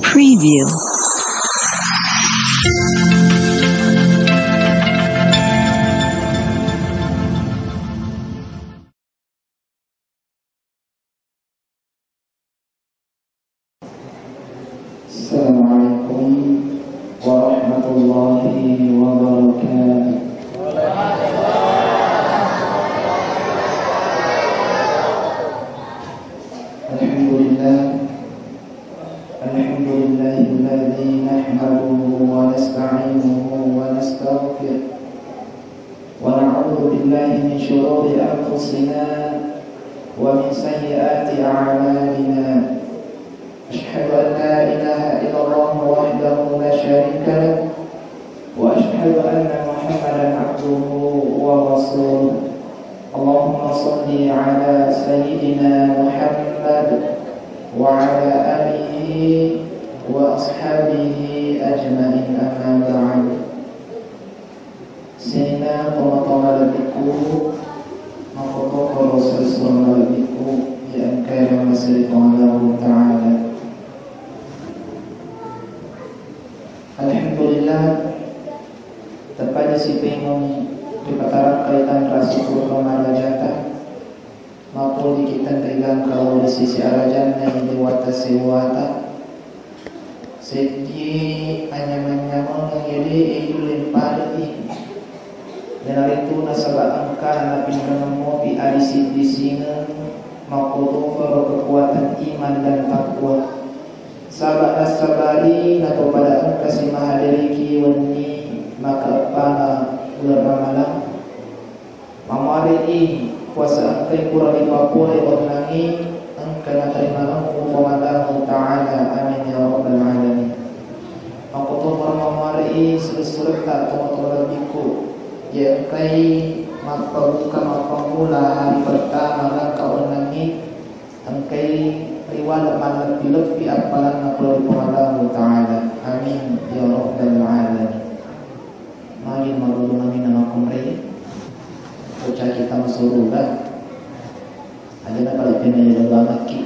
Preview. Assalamualaikum warahmatullahi wabarakatuh. Alhamdulillahilladzi nahmaduhu wa nasta'inuhu wa nastaghfiruh wa na'udzu billahi min shururi anfusina wa min sayyiati a'malina. أشهد أن لا إله إلا الله وحده لا شريك له وأشهد أن محمدا عبده ورسوله. اللهم صل على سيدنا محمد وعلى آله وأصحابه أجمعين. أما بعد. Sehingga teman-teman lebihku Mafotoko Rasulullah lebihku yang kaya masih Allah Ta'ala. Alhamdulillah, terpada si pengung di pataran kaitan rasul Ramadan jatah maupun di kita tegang kalau di sisi arajan yang diwata sewata segi anyam-anyam jadi itu lempari dan hari itu nasabah angka nabi menemu di adisi di sini maupun kekuatan iman dan takwa. Sahabat as-sabari nato pada angka si mahadiriki wani maka pana bulan Ramadan mamari kuasa angka yang kurang dipapuri wanangi angka na terima lampu pemandangan ta'ala. Amin ya rabbal alamin. Maka tu mamari sesuatu teman-teman biku yang kai maka buka maka mula hari pertama langkah wanangi angkai riwayat malam lebih apalan nakul Allah Ta'ala. Amin ya rabbal alamin. Mari malu kami nama kumrei ucap kita masuk surga ada nak kalau kena yang banget ki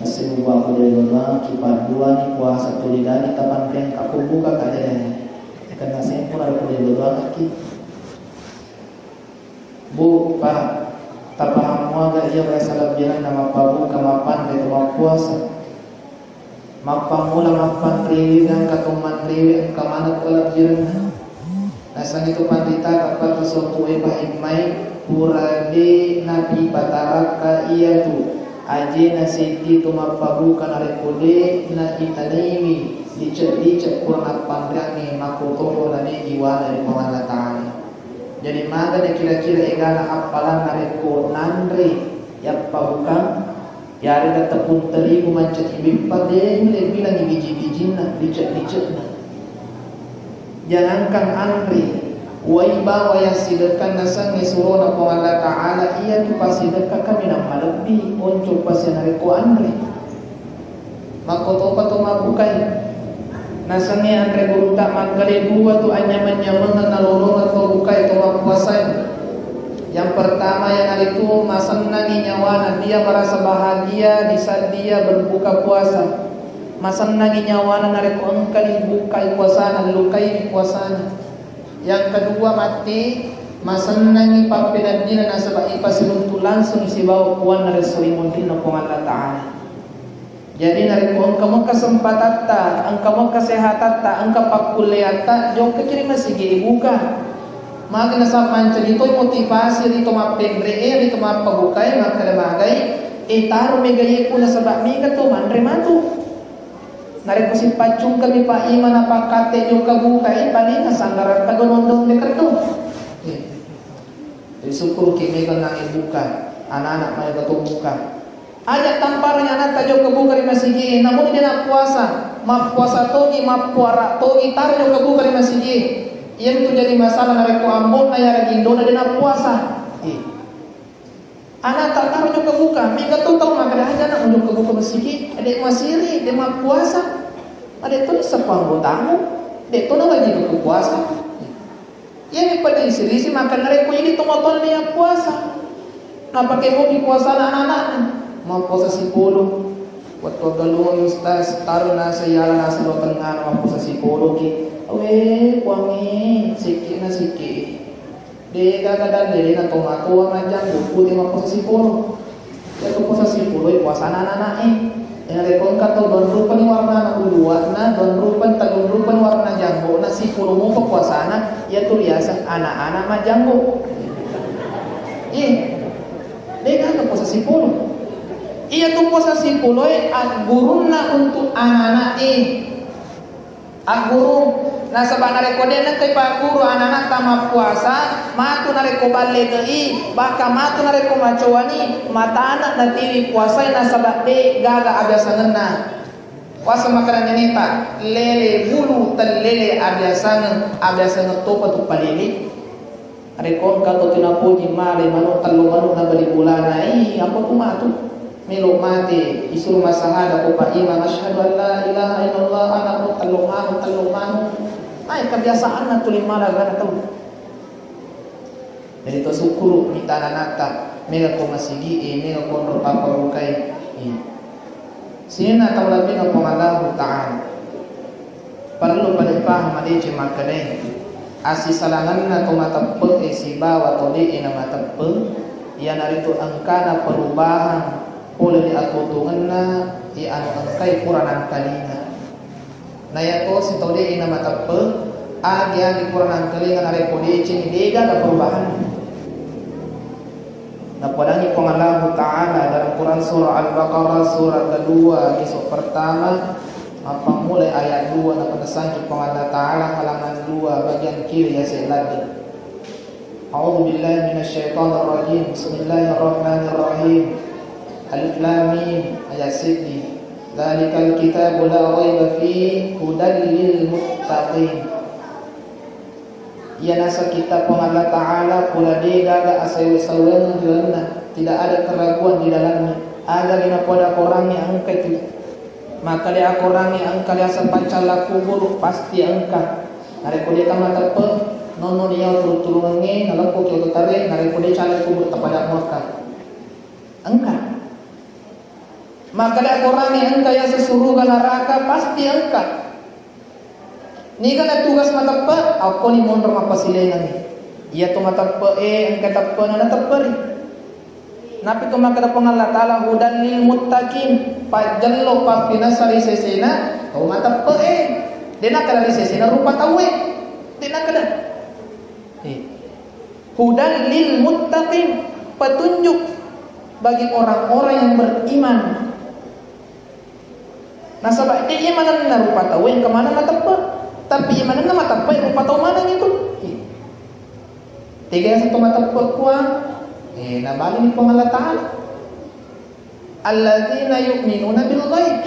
masih buat aku dari lama kipat dua ni puasa tu lidah ni kapan kena aku buka kajian karena saya pun ada dari banget ki bu pak tak paham muaga ia bersalah bilang nama pabu kamapan dari rumah puasa mapang mula mapan riwi dan katuman riwi kamana kelab jirna nasan itu pandita kapat sesuatu bahimai purade nabi pataraka ia tu aje nasiti tu mapabu kanare kode na itanimi dicek kurang apa ngrani makuto nani jiwa dari Allah Ta'ala. Jadi maka dia kira-kira egana apalan nareko nandri yang pabukan ya ada tepung terigu macam ibimpat dia ini bilang biji-biji nak dicek nak jangankan andri waiba wayah sidekan nasang nisuruh na Allah Ta'ala ia tu pasti dekat kami nak lebih untuk pasti nareko andri maka topa tu mabukai nasangnya andre buruta magkali dua tu anyaman-nyaman nalolong atau buka itu puasa. Yang pertama yang hari itu masanangi nyawana dia merasa bahagia di saat dia berbuka puasa. Masanangi nyawana nareku engkali buka puasana lukai puasana. Yang kedua mati masanangi papinan dina nasabah ipasiluntu langsung si bawa puan naresulimun dina Allah Ta'ala. Jadi nariku engkau kesempatan tak, engkau kesehatan tak, engkau pakuliah tak, jauh kekiri masih gini buka. Maka nasab mancan itu motivasi itu mapendre, itu mapabukai, maka demagai. Taruh megaya pun nasabak mega tu mandre matu. Nariku si pacung kami pa iman apa kate jauh kebukai, paling nasanggaran kagolondong dekat tu. Jadi syukur kimi kan nangin buka, anak-anak mereka tu buka. Ajak tamparnya anak tajo kebuka di masjid, namun dia nak puasa, map puasa togi, map puara togi, taruh kebuka di masjid. Ia itu jadi masalah nareku ambon ayah lagi Indo dia nak puasa. Anak tak taruh kebuka, minggu tu tahu maka dah aja nak unjuk kebuka masjid. Adik masiri, dia map puasa. Adik tu ni sepang botamu, adik tu nak lagi ke puasa. Ia ni pada isi makan nareku ini tomaton dia puasa. Nah pakai mau di puasa anak-anak mau puasa 10 Waktu galung ustaz taruh nasa yala nasa lo tengah nama sa psikologi. Awe kuangi sikit na sikit. De gagadan de na tomato majang buku di mga sa psikolo. Ito po sa psikolo puasa na yang rekon ka to don rupan warna na uluwat na don rupan tagun rupan warna janggo na psikolo mo pa puasa na ya tuliasan anak-anak majanggo. De gagadan po sa psikolo. Iya tumpo sa sipuloy at gurun na untuk anak-anak at gurun nasa ba narekode na kay paguro anak-anak tama puasa matu nareko balle baka matu nareko macowani mata anak na tiri puasa nasa ba gaga abyasan na puasa makanan nita lele bulu tan lele abyasan to patu palili rekod ka to tinapuji male manuk talung na bali bulana apa kumatu Milo mati isu masahada ko pa imam asyhadu an la ilaha illallah ana talumanu ay kebiasaan na tuling malaga na tahu. Jadi to sukuru kita nanata mega ko masigi mega ko ro paparukai sina tawlabi na Allah taala perlu pada paham ade je makane asi salangan na to matappe si bawa to de na matappe ya narito angkana perubahan oleh diatutungan na anu angkai kuranan kalina na yato si tode ina matappe agya di kuranan kalina na rekode cini dega na perubahan na padangi pang Allah Ta'ala dalam Quran surah Al-Baqarah surah kedua kisah pertama mulai ayat 2 na panasan pang Allah Ta'ala halaman 2 bagian kiri ya selagi A'udzu billahi minasyaitonir rajim bismillahirrahmanirrahim Alif Lam Mim ayat 1 Dzalikal kitabu la raiba fihi hudan lil muttaqin. Ya nasa kitab Allah Taala pula gaga asawi-sawen jalanna tidak ada keraguan di dalamnya. Ada dina pada orang yang angka itu. Maka dia orang yang angka dia sapancala kubur pasti angka. Nareko dia tamata pe nono dia turunge nalako kyo tare nareko dia cala kubur tapada Makkah. Angka maka ada orang yang engkau yang sesuruh ke neraka pasti engkau. Ni kan tugas matapa, aku ni mondor apa silengan ni. Ia tu matapa engkau tapa nana tapari. Napi tu maka ada Allah Taala hudan lil muttaqin. Pajallo pampina sari sesena, kau matapa dena kada di sesena rupa tawe. Dena kada. Hudan lil muttaqin, petunjuk bagi orang-orang yang beriman. Nah sebab dia mana na rupa tahu yang kemana na tepat, tapi mana na mata tahu rupa tahu mana gitu. Tiga yang satu mata tepat kuang, na balik ni Allah Taala. Alladzina yu'minuna bil ghaib.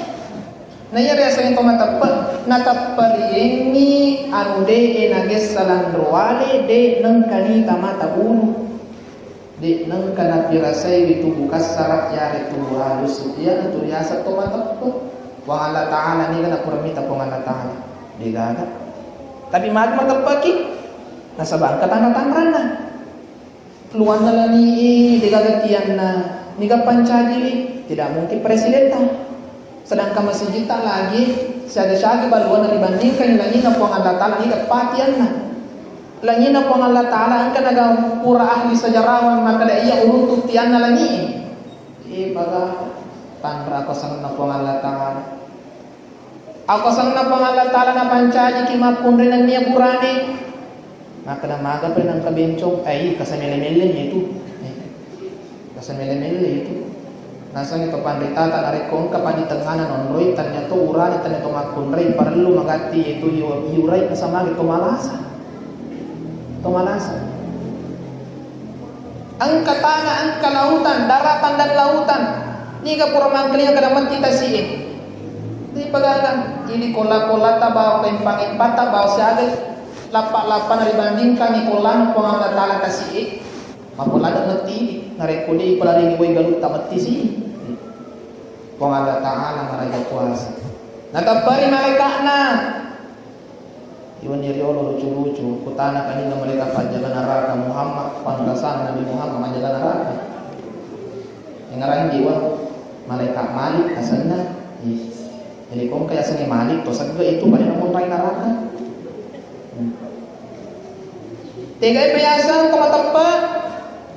Na ya rasa yang mata tepat, na tapari ini anu de nages salandroale de nang kani tamata bulu. De nang kana pirasai itu bukas sarak ya itu halus dia tu ya satu mata tepat. Wang Allah Ta'ala ni kan aku remita pong Allah Ta'ala digaga tapi magma tapaki nasa bangka tangga-tangran na luan na lang ni digagatian na ni kapancadili tidak mungkin presiden ta sedangkan masih kita lagi siada-siada baluan na dibandingkan langin na pong Allah Ta'ala ni kapatian na langin na pong Allah Ta'ala ang kanaga pura ahli sejarawan maka da iya urutut tiyan na langin baga tanra ako sang na pong Allah Ta'ala. Ako sang na pong Allah Ta'ala na pancaji kimapun rin ang niya burani. Maka na maga pa ng kabenchong ay kasamele-mele niya ito. Kasamele-mele ito. Nasa ito pandritata na rekong kapaditanganan onroy tanya to urani tanya to makunray parlo magati ito yuray kasama ito malasa. Ito malasa. Ang katanga ang kalautan, daratan dan lautan. Ni ka pura mangkalinya kadamat kita siin. Di pagalang ini kola-kola tabaw kay pangipata baw siaga lapa-lapa na ribandingkan ni kola po ang natala kasi mapulado na tili narekuli pala rin iway galuta mati si po ang Ta'ala maraga kuasa natapari malika na iwan niriolo lucu-lucu kutana kanina malika panjalan neraka Muhammad panrasan Nabi Muhammad panjalan neraka yang ngarang jiwa malaikat Malik asalnya Jadi kung kaya seni malik to sagga itu pada namun ray neraka. Tiga biasa kamatempat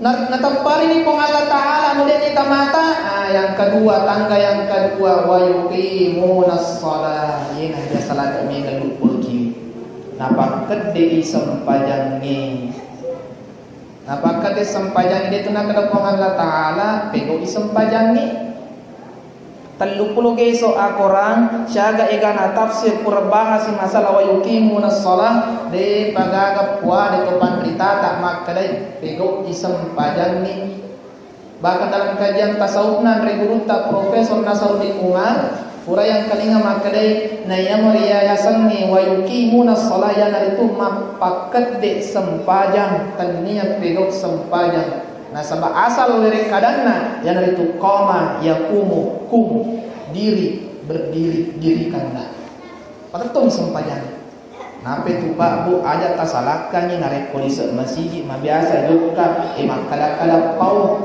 natempar ini pong Allah Ta'ala kemudian kita mata. Yang kedua, tangga yang kedua, wa yuqimunas shalah. Ini ada salat kami ngalupul ki. Napa kedde isampajangi. Napa kedde sampajangi itu nak kada pong Allah Ta'ala pego isampajangi. 30 geso akoran syaga igana tafsir pura bahas masalah wa yuqimunas shalah de pagagap wa de topan berita tak makalai pego isem pajangi. Bahkan dalam kajian tasawufna dari guru tak Profesor Nasruddin Umar pura yang kalinga makalai na yamriya yasanni wa yuqimunas shalah yana itu mapakat de sempajang tania pego sempajang. Nah sebab asal lirik kadanna yang itu koma yakumu kum diri berdiri dirikanlah patung sempajang. Nape tu Pak Bu aja tasalakannya narik polis masjid mah biasa juga makala-kala pau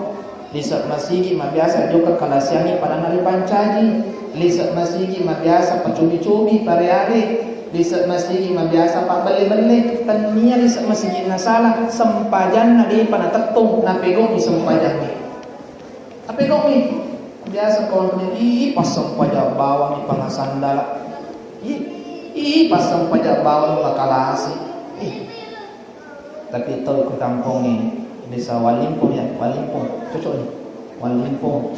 di masjid mah biasa juga kalasiani pada nari pancaji di masjid mah biasa pacubi-cubi pare-are di masjid mah biasa pak beli-beli kan niya di masjid na salah sempajan na di panatetung na pegong di sempajan ni apegong ni biasa kawan ni pas sempajan bawang di pangasandala pas sempajan bawang makalasi tapi itu ikut tampung ni desa Walimpong ya Walimpong cocok ni Walimpong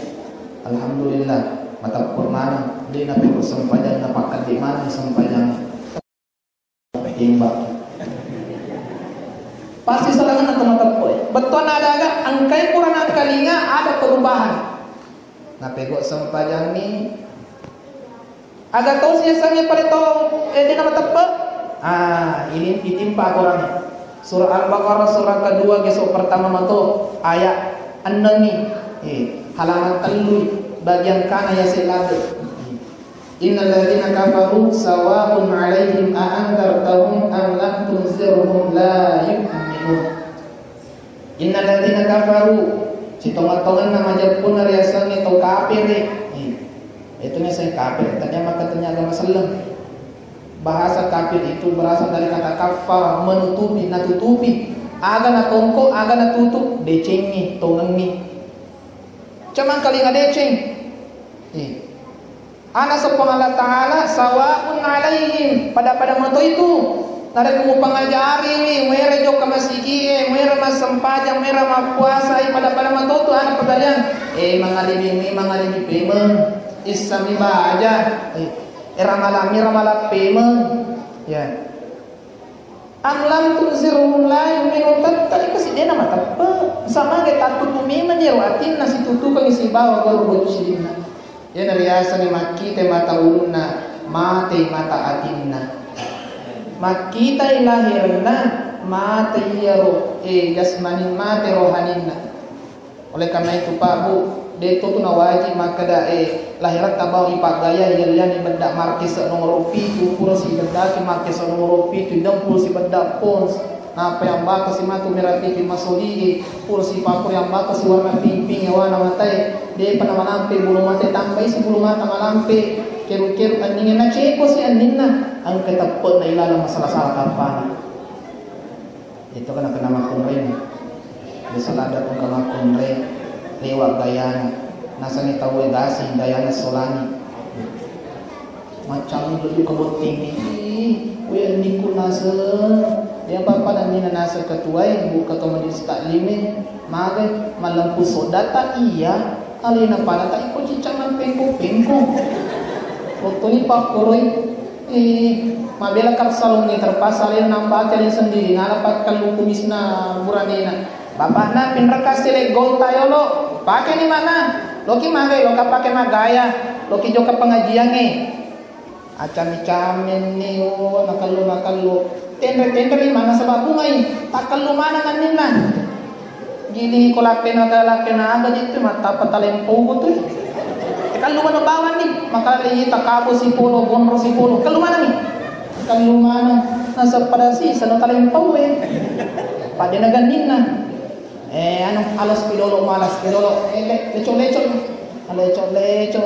alhamdulillah mata kurmana di na pegong sempajan na pakat di mana sempajan timbang pasti salangan teman-teman boy betul ada agak angkai kurang angkalinga ada perubahan nah pegok sempajang ni agak tahu siasanya pada tahu di nama tepat ini ditimpa kurang surah Al-Baqarah surah kedua gesok pertama mantu ayat 6 ni halaman telu bagian kanan ya silade. Innal ladzina kafaru sawa'un 'alaihim a'anzartahum am lam tunzirhum la yu'minun. Innal ladzina kafaru citongan-tongan nama Jepun riasan itu kafir itu nya saya kafir tanya maka tanya agama Islam. Bahasa kafir itu berasal dari kata kafar menutupi natutupi aga na tongko aga na tutup decengi tongengi cuman kali ngadeceng ana sepang Allah Ta'ala sawa'un 'alaihim pada moto itu nare kumu pangajari ni mere jo ka masiki mere mas sempajang mere ma puasa pada moto tu ana pagalian mangalibi pemeng isami baja era malam pemeng ya amlam tunzirhum la yu'minun tatta kasi dia nama tappa sama ke tatu bumi menyewatin nasi tutu kang isi bawa baru botu sidina ya nariasa ni makita mata ulunna mate mata atinna makita ilahirna mate yaro jasmanin mate rohaninna oleh karena itu Pak Bu deto tu na wajib makada lahirat tabaw ipagaya yalyan ibada markis nomor pitu pura si ibada ki markis nomor pitu dang pura si ibada pons na apa yang baka si matu merati ki masoli pura si papur yang baka si warna pimping yawana matay de panamanampe bulu mate tambay si bulu mata malampe keru-keru aningin na cheko si anin na ang katapot na ilalang masalah-salah kampana ito ka na kanamakon rin desalada kung kamakon rin lewat gayana nasa ni tahu gasi gayana solani macam itu kebuting ni kuya ni ku nasa dia apa dan ni nasa ketua ibu ketua majlis taklim magai malampu sodata iya alina pada tak ikut cicangan pengko foto ni pak koroi mabela kapsalong ni terpasal yang nampak kalian sendiri ngalapat kalau kumisna buranina bapak na pinrakas tile gold tayo lo pakai ni mana loki magay lo kapake magaya loki jo ka pengajian acami-camin ni nakalo tender ni mana sa babungay takalo mana kanina gini ko lakin na aga dito mata patalem po to kaluma no bawan ni makali takabo si polo bonro si polo kaluma ni kaluma nasa padasi sa no talem po pade na ganin na anong alas pilolo malas pilolo lechon Lecok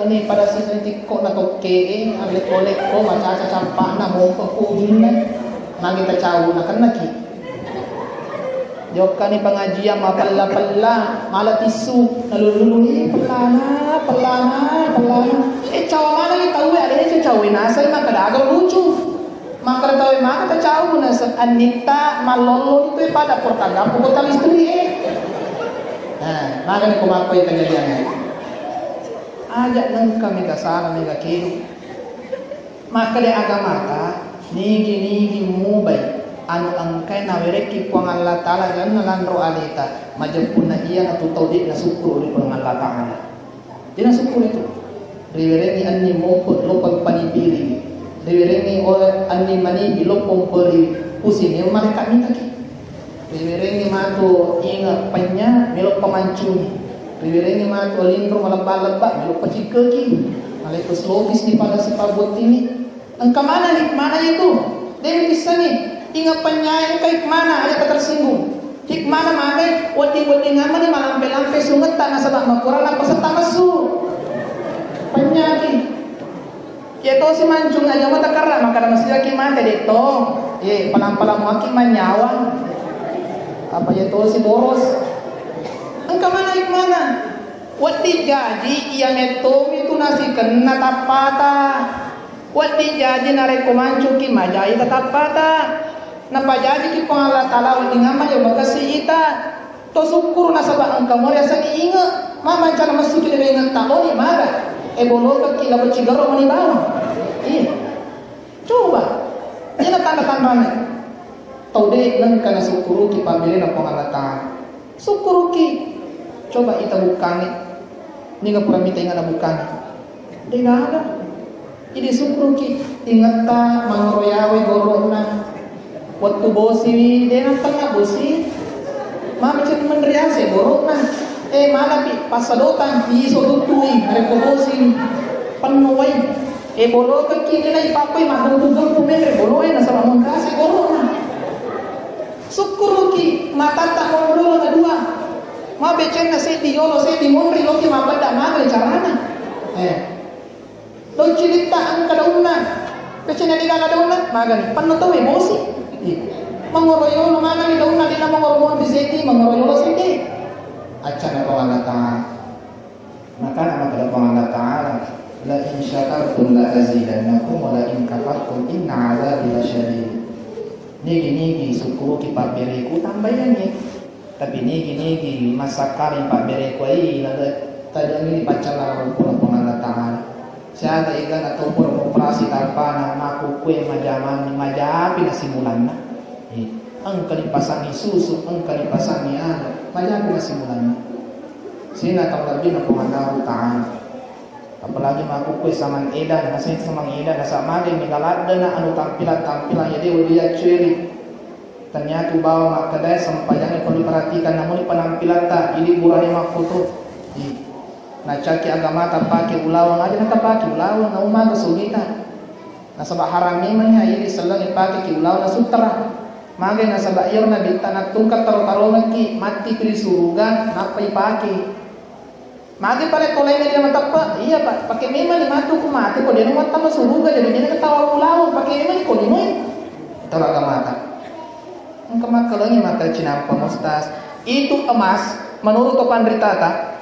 ni pada sisi tikok na toke leko macam campak na mo pekujin na magi tacaw na kan lagi. Jok ni pengajian mapalla malah tisu nalulului pelana. Caw mana ni tahu ada ni caw na sai maka dagang lucu. Maka tahu maka tacaw na sa anita malolo itu pada portaga pokok istri Nah, maka ni kumakoy kejadian ajak nang kami kasara mega kiru maka de agama ta nigi mubay anu angkai na wereki kuang Allah taala jangan landro alita majapuna iya atu taudik na syukur di kuang Allah taala dina syukur itu riwereni anni mopot lopang panipiri riwereni o anni mani bilopong peri pusing yang mereka minta ki riwereni matu inga panya milop pemancuni Riwireni matu alindro malabak-labak meluk pacika ki. Malekus logis di pada si pabot ini. Engkau mana ni? Mana itu? Dia bisa ni. Ingat penyayang kau mana? Ada ketersinggung. Hik mana magai? Wati ngaman ni malampe-lampe sungat tak nasabak makurang apa serta masuk. Penyaki. Ya to si mancung aja mata karena maka masih lagi mata dia to. Palang-palang maki manyawa. Apa ya to si boros? Engkau mana ik mana? Wati jaji yang itu nasi kena tapata. Wati jaji nareko mancuki majai tatapata. Napa jaji ki pangala tala wati ngama yo makasi ita. To syukur nasaba engkau mo rasa ingat. Mama cara masuk ki dengan taloni mara. Boloka ki labo cigaro mani bawa. Iya. Coba. Ina tanda-tandanya. Taude nang kana syukuru ki pamili na pangala ta. Syukuru ki coba kita bukan ni nggak pura minta ingat bukan dia nggak ada ini syukur ki ingat ta mangroyawe gorona waktu bosi dia nak tengah bosi mami cek mendriase gorona mana pi pasadotan di sodutui ada bosi penuai bolo kaki dia lagi papai mah tutur kumere bolo na sama mengkasih gorona syukur ki mata tak ngobrol kedua ma becen na sedi yolo sedi monri lo ki mabada magal carana lo cerita ang kadauna becen na di kadauna magal panno to emosi mangoroyo no mana ni dauna di na mangoroyo di sedi mangoroyo sedi acara Allah taala maka nama kepada Allah taala la in syakartum la azidannakum wa la in kafartum inna azabi lasyadid nigi syukur ki paperiku tambayannya tapi nigi masakari pak bere kuai nada tajam ini pacalah pura Allah taala siapa ikan atau pura operasi tanpa nama kue majapi nasi mulan engkau dipasangi susu engkau dipasangi majapi nasi mulan sini tak lebih nak Allah taala apalagi maku kue saman edan nasi saman edan nasa made megalada na anu tampilan jadi udah ceri ternyata bawa mak kedai sampai jangan perlu perhatikan namun penampilan tak ini burani mak foto nah caki agama tak pakai ulawang aja nak pakai ulawang na umar kesulitan nah sebab haram memang ini selalu dipakai ki ulawang na sutra magai na sebab iyo na bintang tungkat taruh lagi mati pilih surga napa dipakai magai pada kolai dia matapa iya pak pakai memang di matu ku mati kok dia numat tambah surga jadi dia ketawa ulawang pakai memang kok limoy itu agama tak kemakalangin mata cinampa mustas itu emas menurut topan ritata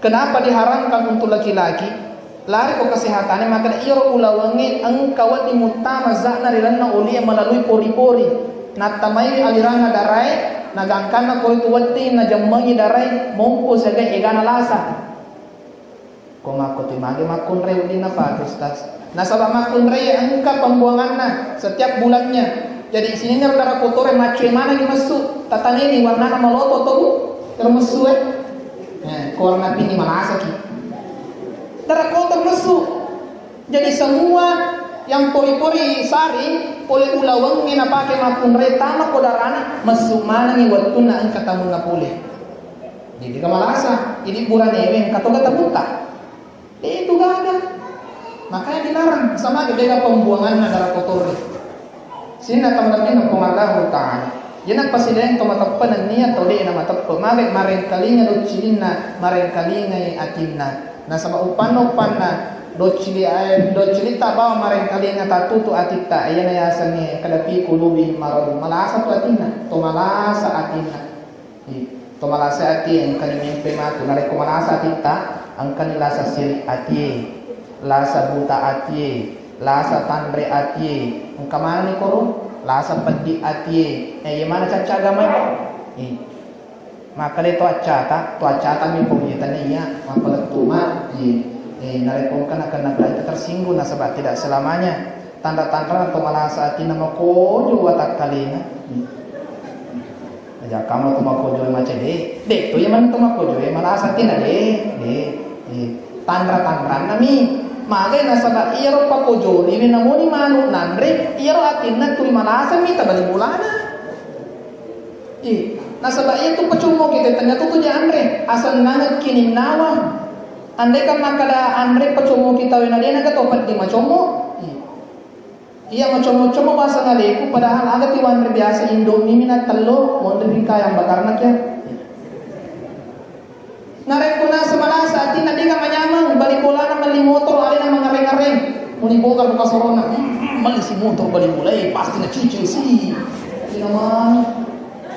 kenapa diharamkan untuk laki-laki lari ke kesehatannya maka iyo ulawangi engkau di mutama zakna rilanna uli yang melalui pori-pori natamai alirana darai nagangkana ko itu wati na jammangi darai mongko saga egana lasa ko makoti mage makun re uli na pa ustaz nasaba makun re engka pembuanganna setiap bulannya. Jadi sini darah kotor macam mana yang masuk? Tata ini warna nama loto tu termasuk warna pini mana asaki. Darah kotor masuk. Jadi semua yang pori-pori sari oleh ulawang ni nak pakai mapun retama kodarana masuk mana ni waktu nak angkat tamu nak boleh. Jadi kamalasa. Jadi bulan ini kata kata buta. Itu gak ada. Makanya dilarang sama beda pembuangan darah kotor ni. Sini nak tamlapin ng pumallahu ta'ala. Yan ang pasilayan tumatapan ng niya tuli na matapko. Maring kalinya do chilin na maring kalingay atin na. Na sama upan na do cerita bawa mareng kali ngata tutu atika ayana yasani kadapi kulubi marad malasa tu atina to malasa atina to malasa ati ang kanimin pematu nare ko malasa atika ang kanilasa siri ati lasa buta ati lasa tanre ati ang kamana ni koro lasa padi ati yamana caca gamay maka itu acata mi pembitan niya mapalagtuma narepongkan akan itu tersinggung nasabah tidak selamanya tanda-tanda atau malasa atin na makojo watak kalina aja kamu tu makojo macam dek tu yang mana tu makojo malasa atin na tanda-tanda nami magai nasabah iro pakojo ini namuni manu nanre iro atin na tu malasa mi tabali bulana nasabah itu pecumo kita tanya tu andre asal nana kini nawa andai kan makada andre pecumo kita wena dia naga topat di macomo iya macomo bahasa ngaleku padahal agak ti andre biasa indomie minat telur mau bingka yang bakar nak ya narek kuna semala saat ini nanti kan manyamang balik bola na mali motor alina mangareng-areng muni bokar buka sorona mali si motor balik bola pasti na cicil sih nama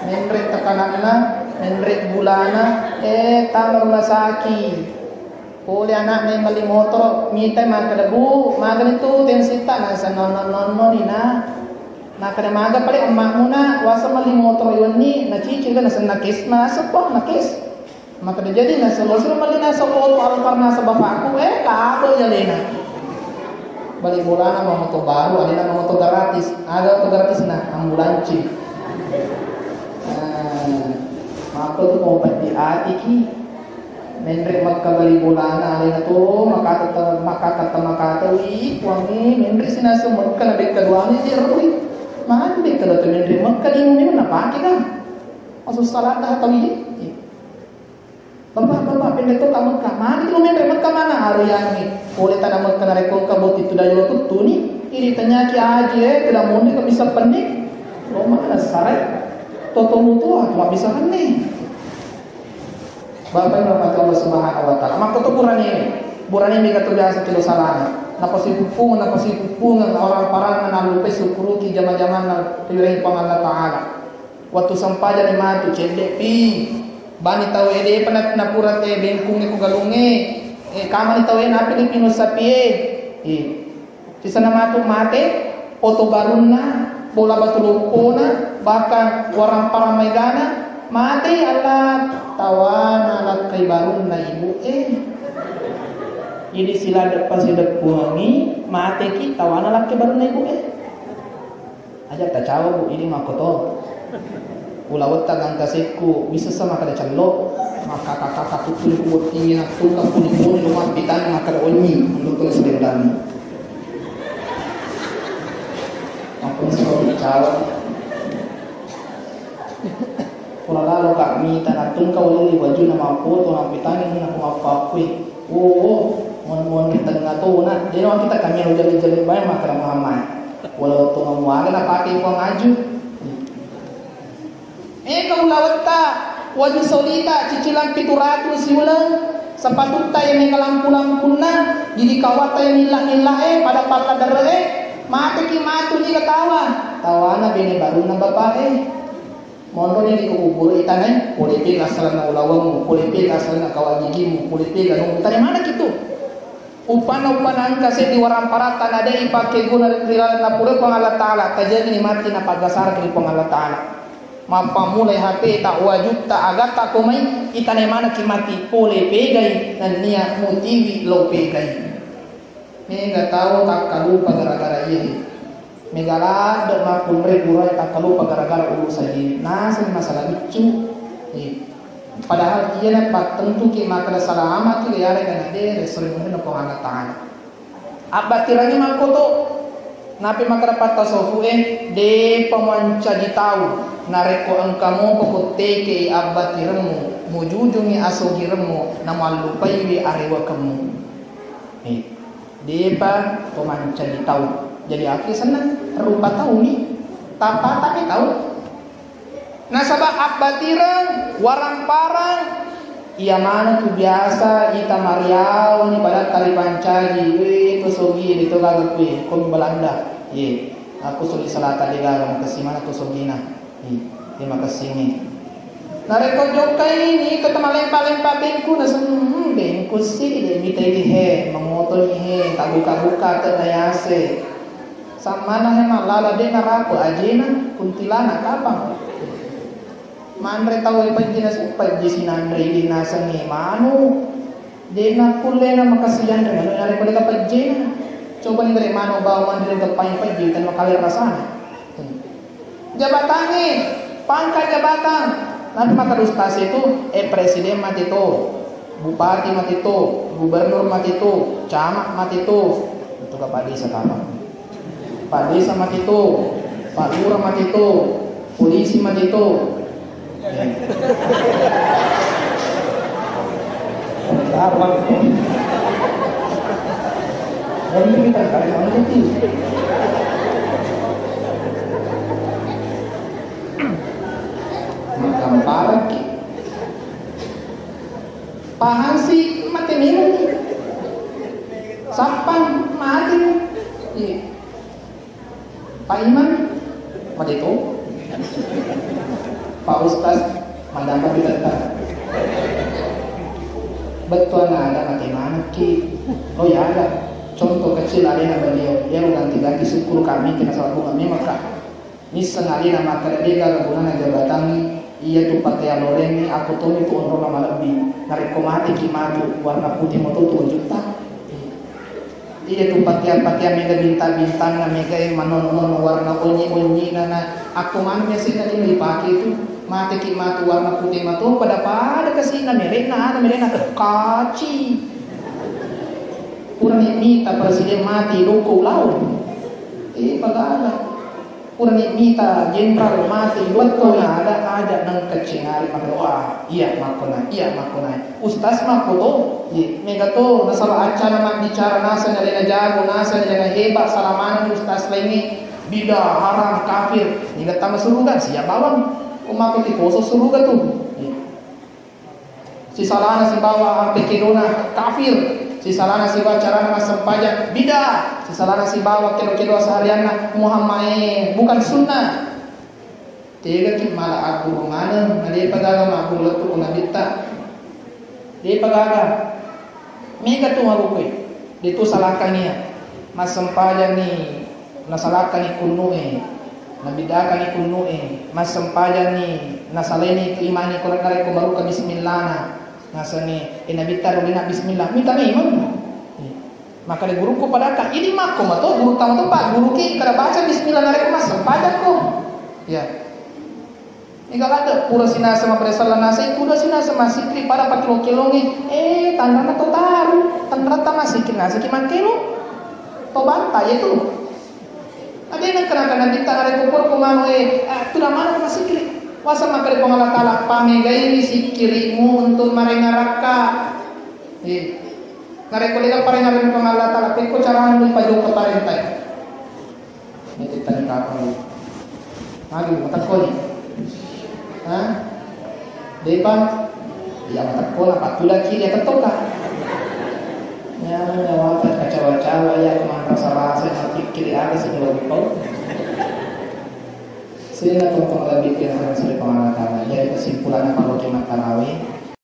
menrek tekananna menrek bulana tamar masaki boleh anak main beli motor minta makan debu makan itu tensita nasa non ina makan maga paling emak muna wasa beli motor yoni na cicil kan nasa nakis masuk kok nakis maka jadi nasa losro beli nasa foto alpar nasa bapakku kado jalena beli bulana mau motor baru alina mau motor gratis ada motor gratis na ambulansi maka tu mau pati atiki menrek magkabali bulana alina to makata wangi menrek sinasa magka na bek kadwani diroi man bek kada to menrek magkali mo ni na paki ka aso salata tawi Bapak pendek to kamot ka man itu menrek magka mana aruyani boleh tanam magka na rekon ka bot itu dayo to tuni iri tanya ki aji kada mo ni ka bisa penik lo mana sarai toto mutu cuma bisa kan nih Bapak yang berkata Allah Subhanahu wa taala maka to burani mi kata biasa kilo salana napasipupungan orang parang na lupa sukuru ki jama-jama na piring pangallah taala waktu sampaja ni matu cedek pi bani tahu ede penat na purat bengkung ni ko galunge kamani tahu na Pilipino sapie sisa na matu mate oto barunna bola batulupona bahkan orang parang megana mati Allah tawana alat kay barun na ibu jadi sila depan sidak buangi mati ki tawana alat kay barun na ibu aja tak cawa bu ini makoto ulawat tagang kasihku bisa sama kada callo maka kakak tutul ku tinggi nak tukang puni rumah bitan maka onyi untuk sedang aku selalu cawa Kulala kak mita natung kau lili baju nama aku tu nama pitani nak mapapui. Mon kita ngatu na. Jadi orang kita kanya jeli banyak makna Muhammad. Walau tu ngamuaga na pakai kau ngaju. Kau lawat ta wajib solita cicilan 700 siulang sepatu ta yang lampu-lampu na jadi kawat ta yang hilang pada pala dere mati ki matu ni katawa tawana bini baru na bapak mondo ni di kubur itanay kulipi kasal na ulawang mo kulipi kasal na kawagigim mo kulipi ganung tani mana gitu upan kasi di warang paratan ada ipake guna rilal na pura pang Allah Ta'ala kajani ni mati na pagkasar kini pang Allah Ta'ala mapamulay HP ta wajud ta agat ta kumay itanay mana kimati kulipi gay nan niya mutiwi lope gay Mega tahu tak kalupa gara-gara ini. Megala dan makul reburai tak kalupa gara-gara urusan ini. Nasi masalah itu. Padahal dia dapat tentu ki makna salah amat ki ya kan ade sering mengenal Allah Taala. Abad tirani makoto napi makna patasawuf de pamanca ditahu nareko angkamu pokote ke abad tiremu mujujungi asogiremu namalupai wi arewa kamu. Depa pemanca tahu. Jadi akhir senang rupa tahu ni tapa tapi tahu. Nasabah abbatirang warang parang Iya mana tuh biasa ita Mariau ni pada kali pancaji, itu sogi itu kagak kui, kau Belanda, ye, aku sogi selatan dia kagak makasih mana tuh sogina, terima kasih ni. Nareko jokai ni itu teman lempar bengku na bengku sih dia minta he, mengotor he, tak buka terdayase. Sama na hema lala dia narapo ajena kuntilanak kapang. Manre tahu pajina supaya jisinandre di nasa ni manu dena kulena makasiyan re manu nare koleka pajina coba ni dari manu bawa mandre gapain pajin tan makali rasana jabatannya pangkat jabatan nanti maka ustaz itu presiden mati itu bupati mati itu gubernur mati itu camat mati itu ka Pak Desa kapang Pak Desa mati itu Pak Lurah mati itu polisi mati itu apa? Ini kita cari orang kecil. Makan parek. Paham sih mati minum. Sapan mati. Pak Iman mati itu. Pak Ustaz mendapat ditentang. Betul nggak ada bagaimana ki? Oh ya ada. Contoh kecil ada yang beliau dia ganti syukur kami kena salah bunga maka misal ada nama dia kalau guna jabatan iya tuh pakai loreng ni aku tuh itu untuk nama lebih narik komati kimatu warna putih motor tuh juta. Iya tuh pakaian mega bintang mega manon warna unyi nana aku mana sih tadi dipakai itu mati kimatu warna putih matu pada kasih na mereka kaci kurang minta presiden mati ruko laut pagala kurang minta jenderal mati betul ada nang kecingari makroa iya makona ustaz makoto mega to nasalah acara mak bicara nasa na jago nasa na hebat salaman ustaz lainnya bidah haram kafir hingga tambah surga siap bawang umaku ti poso surga tuh si salana si bawa ampe kedona kafir si salana si bawa cara mas sempajak bidah si salana si bawa kedo seharian Muhammad bukan sunnah tega ki mala aku ngana ngade pagaga aku letu kuna bitta de pagaga mega tuh aku itu salakania mas sempajak ni nasalakani kunue nabidakan ikunu mas sempajan ni nasaleni imani ko nare ko baru ka bismillah nasani nabita rolina bismillah minta ni iman maka de guru ko padaka ini mako mato guru tama to pak guru ki kada baca bismillah nare ko mas sempajan ko ya ika ada pura sina sama presala nasi pura sina sama sikri para pakilo-kilongi tanda na to taru tanda ta masikri nasi ki mankelo to banta itu ada yang kena kita hari kupur kumano tu nama masih kiri wasa makare pengala talak pamegai sikirimu untuk marengaraka ngare kolega parengarin pengala talak ko cara nang pajong ke parentai ini tanya kapal aduh matak ko ni depan ya matak ko na patula kiri ketoka ya wakat kacawa-cawa ya kemana rasa-rasa yang kiri ada sebuah bipau sehingga teman-teman lebih kira-kira sudah pengalaman jadi kesimpulannya kalau cuma tarawih